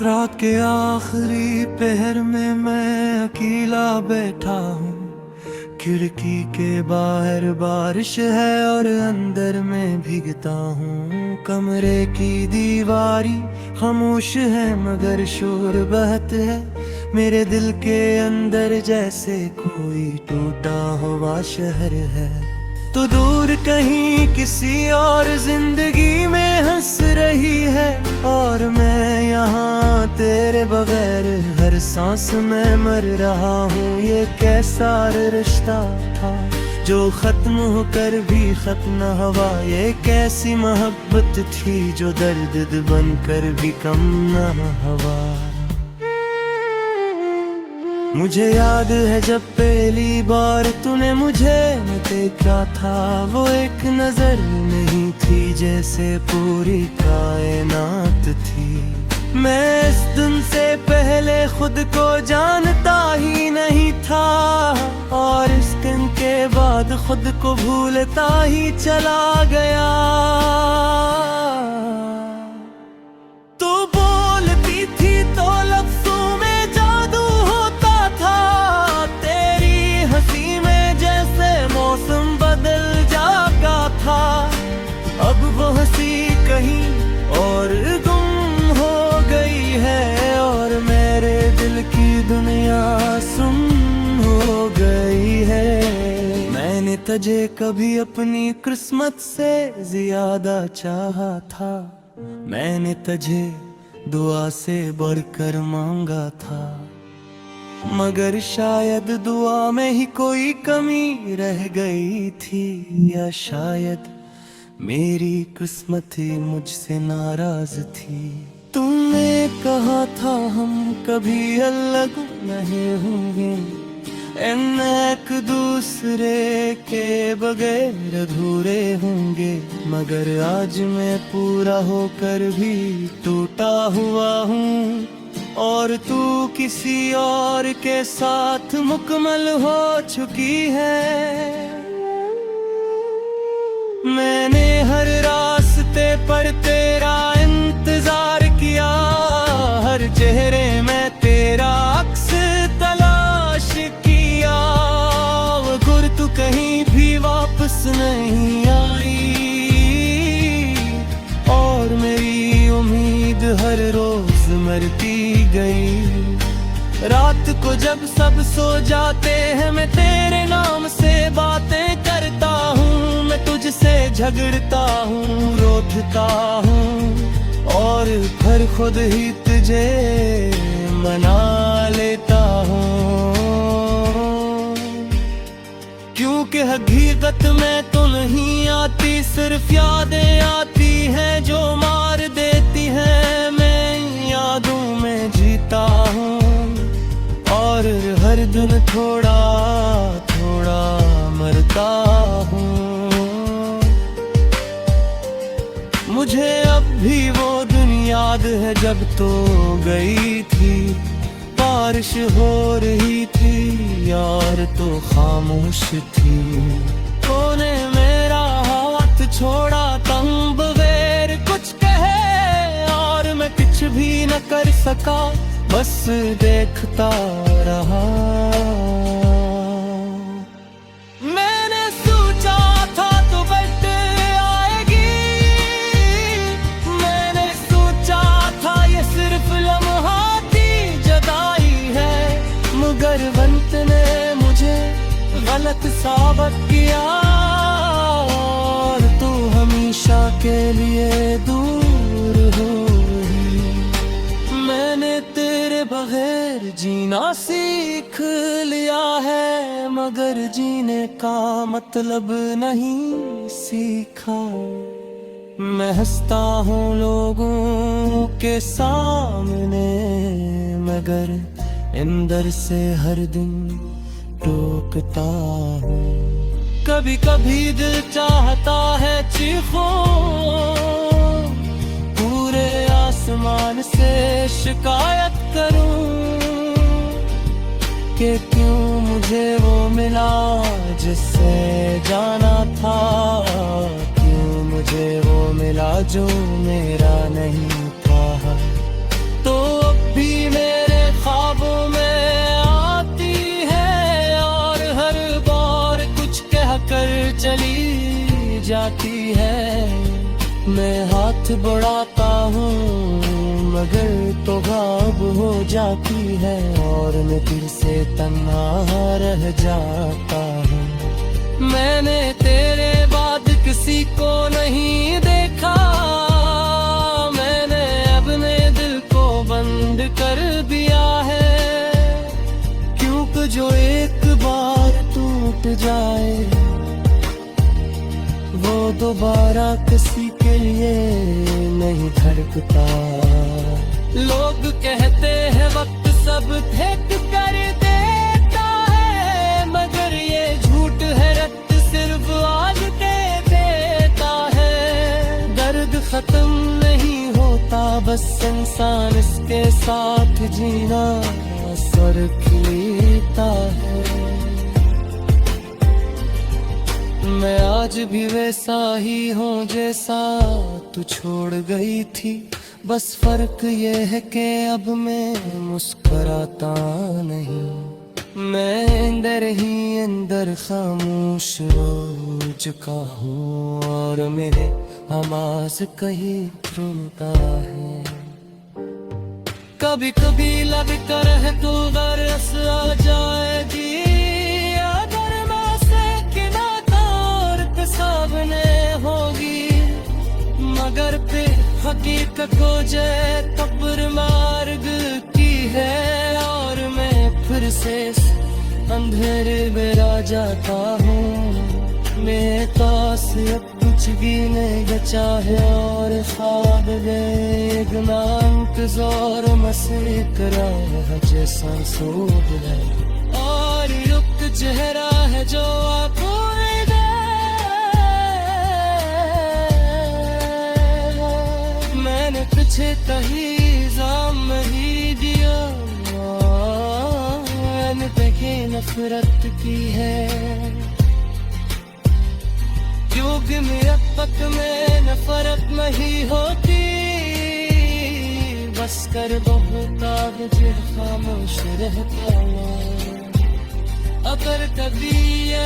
रात के आखिरी पहर में मैं अकेला बैठा हूँ। खिड़की के बाहर बारिश है और अंदर में भीगता हूँ। कमरे की दीवारी खामोश है मगर शोर बहुत है। मेरे दिल के अंदर जैसे कोई टूटा हुआ शहर है। तो दूर कहीं किसी और जिंदगी में हंस रही है और मैं यहाँ तेरे बगैर हर सांस में मर रहा हूँ। ये कैसा रिश्ता था जो खत्म होकर भी खत्म न हुआ। ये कैसी मोहब्बत थी जो दर्द बनकर भी कम न हुआ। मुझे याद है जब पहली बार तूने मुझे देखा था। वो एक नजर नहीं थी जैसे पूरी कायनात थी। मैं इस दिन से पहले खुद को जानता ही नहीं था और इस दिन के बाद खुद को भूलता ही चला गया। तू बोलती थी तो लफ्जों में जादू होता था। तेरी हंसी में जैसे मौसम बदल जाता था। अब वो हंसी कहीं और गुम हो गई है और मेरे दिल की दुनिया सुन हो गई है। मैंने तुझे कभी अपनी किस्मत से ज्यादा चाहा था। मैंने तुझे दुआ से बढ़कर मांगा था मगर शायद दुआ में ही कोई कमी रह गई थी। या शायद मेरी किस्मत ही मुझसे नाराज थी। तुमने कहा था हम कभी अलग नहीं होंगे। एक दूसरे के बगैर अधूरे होंगे। मगर आज मैं पूरा होकर भी टूटा हुआ हूँ और तू किसी और के साथ मुकम्मल हो चुकी है। मैंने हर रास्ते पर तेरा इंतजार किया। हर चेहरे में तेरा अक्स तलाश किया मगर तू कहीं भी वापस नहीं आई और मेरी उम्मीद हर रोज मरती गई। रात को जब सब सो जाते हैं मैं तेरे नाम से बातें करता हूँ। मैं तुझसे झगड़ता हूँ रोता हूँ और फिर खुद ही तुझे मना लेता हूँ। क्योंकि हकीकत में तो नहीं आती सिर्फ यादें आती हैं जो मार देती हैं। मैं यादों में जीता हूँ और हर दिन थोड़ा थोड़ा मरता हूँ। मुझे अब भी वो दिन याद है जब तो गई थी। बारिश हो रही थी यार तो खामोश थी। तूने मेरा हाथ छोड़ा तुम बगैर कुछ कहे और मैं कुछ भी न कर सका बस देखता रहा। मैंने सोचा था तू बट आएगी। मैंने सोचा था ये सिर्फ लम्हाती जुदाई है मगर वक्त ने मुझे गलत साबित किया और तू हमेशा के लिए दूर हो। मैंने तेरे बगैर जीना सीख लिया है मगर जीने का मतलब नहीं सीखा। मैं हंसता हूँ लोगों के सामने मगर अंदर से हर दिन टोकता हूँ। कभी कभी दिल चाहता है चीखूं पूरे आसमान से शिकायत करूं कि क्यों मुझे वो मिला जिससे जाना था। क्यों मुझे वो मिला जो मेरा नहीं था। तो जाती है। मैं हाथ बढ़ाता हूँ मगर तो गायब हो जाती है, और मैं फिर से तन्हा रह जाता हूँ। मैंने तेरे बाद किसी को नहीं देखा, मैंने अपने दिल को बंद कर दिया है, क्योंकि जो एक बार टूट जाए वो दोबारा किसी के लिए नहीं धड़कता। लोग कहते हैं वक्त सब ठीक कर देता है, मगर ये झूठ है, रक्त सिर्फ आग दे देता है। दर्द खत्म नहीं होता, बस इंसान इसके साथ जीना सीख लेता है। मैं आज भी वैसा ही हूँ जैसा तू छोड़ गई थी, बस फर्क ये है कि अब मैं मुस्कुराता नहीं। मैं अंदर ही अंदर खामोश हो चुका हूँ, और मेरे आवाज़ कहीं सुनता है। कभी कभी लगता है तो बरस आ जाएगी, सामने होगी, मगर पे हकीकत हो जाए कब्र मार्ग की है, और मैं फिर से अंधेरे में आ जाता हूँ। मेरे पास अब कुछ भी नहीं बचा है, और ख्वाब एक नाम जोर मसे करा है जैसा सूद है, और रुक चेहरा है जो आपको पीछे कहीं जाम ही दिया, पे नफरत की है, क्योंकि मेरा पक में नफरत नहीं होती, बस कर बहुता मुझे खामोश रहता। अगर कभी ये